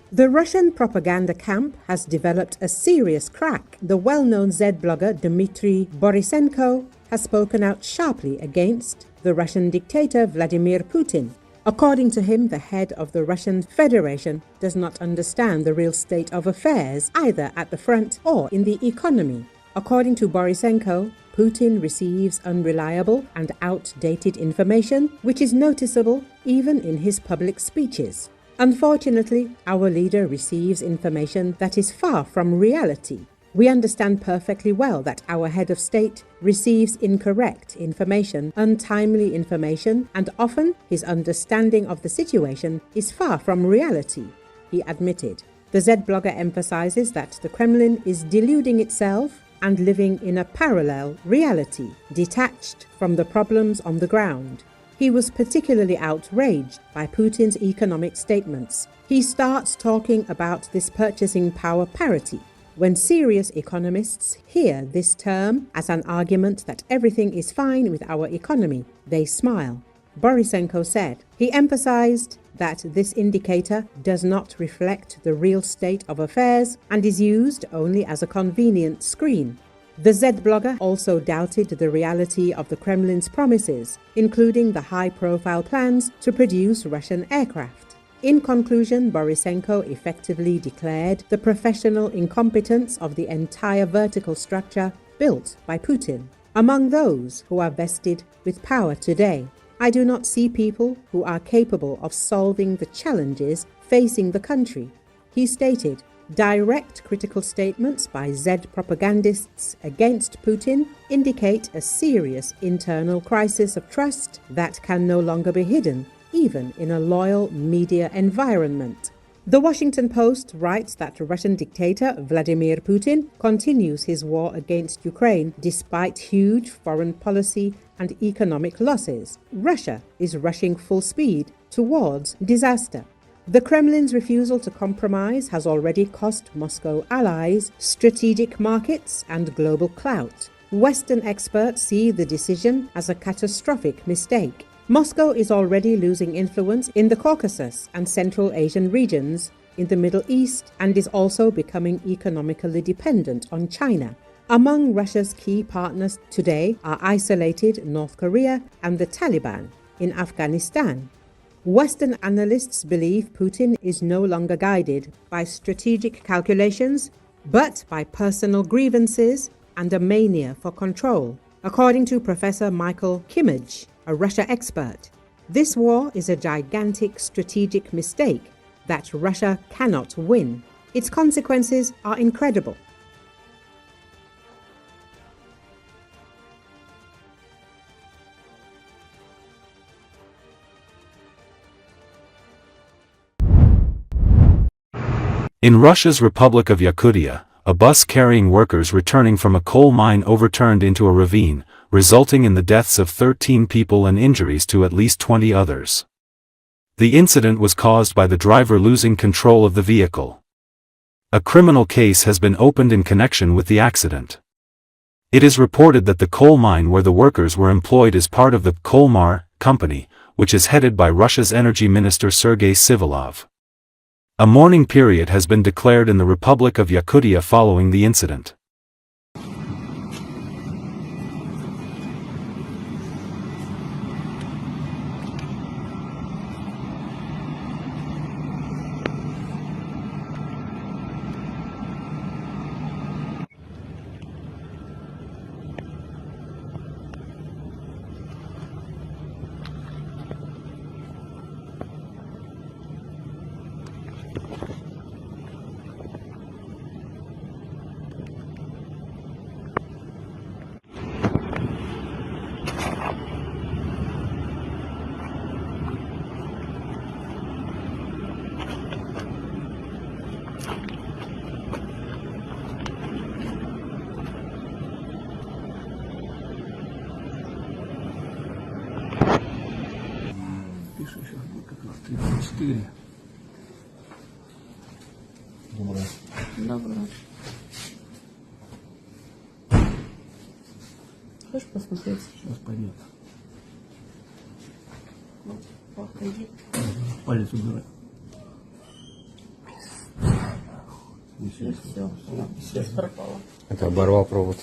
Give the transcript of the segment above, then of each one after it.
The Russian propaganda camp has developed a serious crack. The well-known Z-blogger Dmitry Borisenko has spoken out sharply against the Russian dictator Vladimir Putin. According to him, the head of the Russian Federation does not understand the real state of affairs, either at the front or in the economy. According to Borisenko, Putin receives unreliable and outdated information, which is noticeable even in his public speeches. Unfortunately, our leader receives information that is far from reality. We understand perfectly well that our head of state receives incorrect information, untimely information, and often his understanding of the situation is far from reality, he admitted. The Z-blogger emphasizes that the Kremlin is deluding itself and living in a parallel reality, detached from the problems on the ground. He was particularly outraged by Putin's economic statements. He starts talking about this purchasing power parity. When serious economists hear this term as an argument that everything is fine with our economy, they smile. Borisenko said. He emphasized that this indicator does not reflect the real state of affairs and is used only as a convenient screen. The Z-blogger also doubted the reality of the Kremlin's promises, including the high-profile plans to produce Russian aircraft. In conclusion, Borisenko effectively declared the professional incompetence of the entire vertical structure built by Putin. Among those who are vested with power today, I do not see people who are capable of solving the challenges facing the country, he stated. Direct critical statements by Z-propagandists against Putin indicate a serious internal crisis of trust that can no longer be hidden, even in a loyal media environment. The Washington Post writes that Russian dictator Vladimir Putin continues his war against Ukraine despite huge foreign policy and economic losses. Russia is rushing full speed towards disaster. The Kremlin's refusal to compromise has already cost Moscow allies, strategic markets, and global clout. Western experts see the decision as a catastrophic mistake. Moscow is already losing influence in the Caucasus and Central Asian regions, in the Middle East, and is also becoming economically dependent on China. Among Russia's key partners today are isolated North Korea and the Taliban in Afghanistan. Western analysts believe Putin is no longer guided by strategic calculations, but by personal grievances and a mania for control. According to Professor Michael Kimmage, a Russia expert, this war is a gigantic strategic mistake that Russia cannot win. Its consequences are incredible. In Russia's Republic of Yakutia, a bus carrying workers returning from a coal mine overturned into a ravine, resulting in the deaths of 13 people and injuries to at least 20 others. The incident was caused by the driver losing control of the vehicle. A criminal case has been opened in connection with the accident. It is reported that the coal mine where the workers were employed is part of the Kolmar company, which is headed by Russia's Energy Minister Sergei Sivilov. A mourning period has been declared in the Republic of Yakutia following the incident. Пишу, сейчас будет как раз 34. Доброе. Доброе. Хочешь посмотреть? Сейчас пойдет. Вот, пойдет. Палец убирай. И И все. Связь пропала. Это оборвал провод.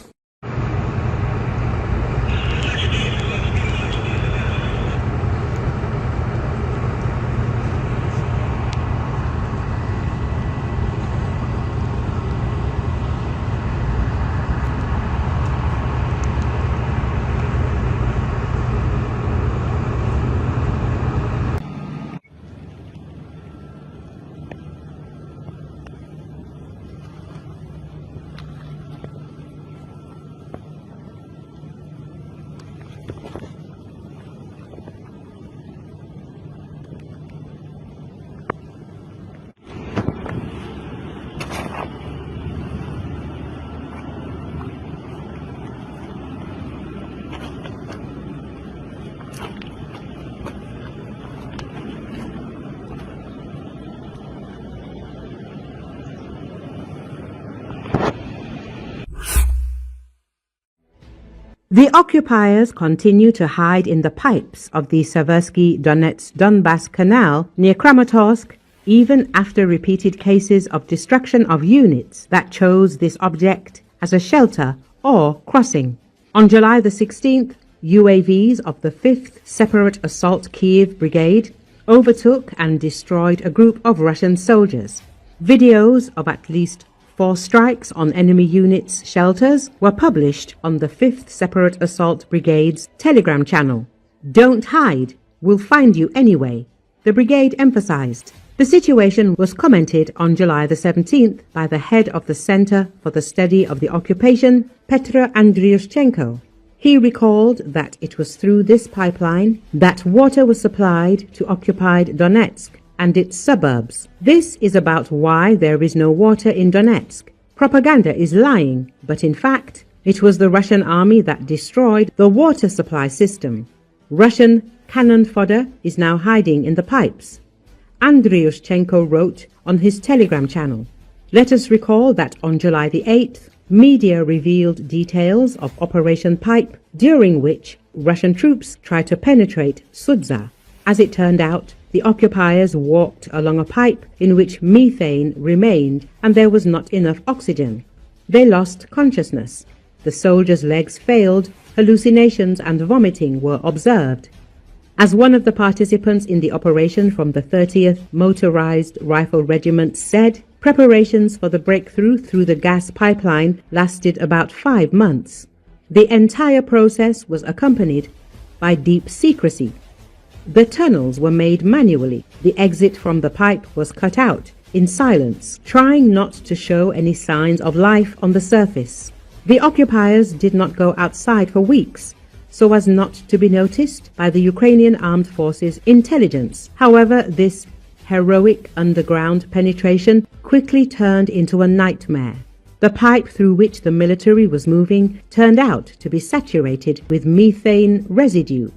The occupiers continue to hide in the pipes of the Seversky-Donetsk-Donbass Canal near Kramatorsk, even after repeated cases of destruction of units that chose this object as a shelter or crossing. On July the 16th, UAVs of the 5th Separate Assault Kyiv Brigade overtook and destroyed a group of Russian soldiers. Videos of at least 4 strikes on enemy units' shelters were published on the 5th Separate Assault Brigade's Telegram channel. "Don't hide, we'll find you anyway," the brigade emphasized. The situation was commented on July the 17th by the head of the Center for the Study of the Occupation, Petr Andriushchenko. He recalled that it was through this pipeline that water was supplied to occupied Donetsk and its suburbs. This is about why there is no water in Donetsk. Propaganda is lying, but in fact, it was the Russian army that destroyed the water supply system. Russian cannon fodder is now hiding in the pipes. Andriushchenko wrote on his Telegram channel. Let us recall that on July the 8th, media revealed details of Operation Pipe, during which Russian troops tried to penetrate Sudza. As it turned out, the occupiers walked along a pipe in which methane remained and there was not enough oxygen. They lost consciousness. The soldiers' legs failed, hallucinations and vomiting were observed. As one of the participants in the operation from the 30th Motorized Rifle Regiment said, preparations for the breakthrough through the gas pipeline lasted about 5 months. The entire process was accompanied by deep secrecy. The tunnels were made manually. The exit from the pipe was cut out in silence, trying not to show any signs of life on the surface. The occupiers did not go outside for weeks, so as not to be noticed by the Ukrainian Armed Forces intelligence. However, this heroic underground penetration quickly turned into a nightmare. The pipe through which the military was moving turned out to be saturated with methane residue.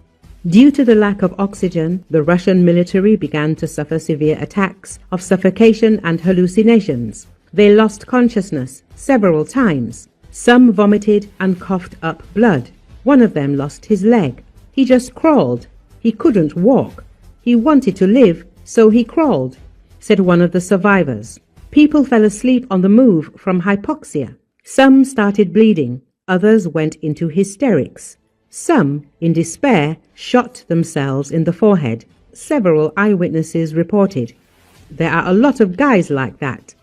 Due to the lack of oxygen, the Russian military began to suffer severe attacks of suffocation and hallucinations. They lost consciousness several times. Some vomited and coughed up blood. One of them lost his leg. He just crawled. He couldn't walk. He wanted to live, so he crawled, said one of the survivors. People fell asleep on the move from hypoxia. Some started bleeding. Others went into hysterics. Some, in despair, shot themselves in the forehead. Several eyewitnesses reported. There are a lot of guys like that.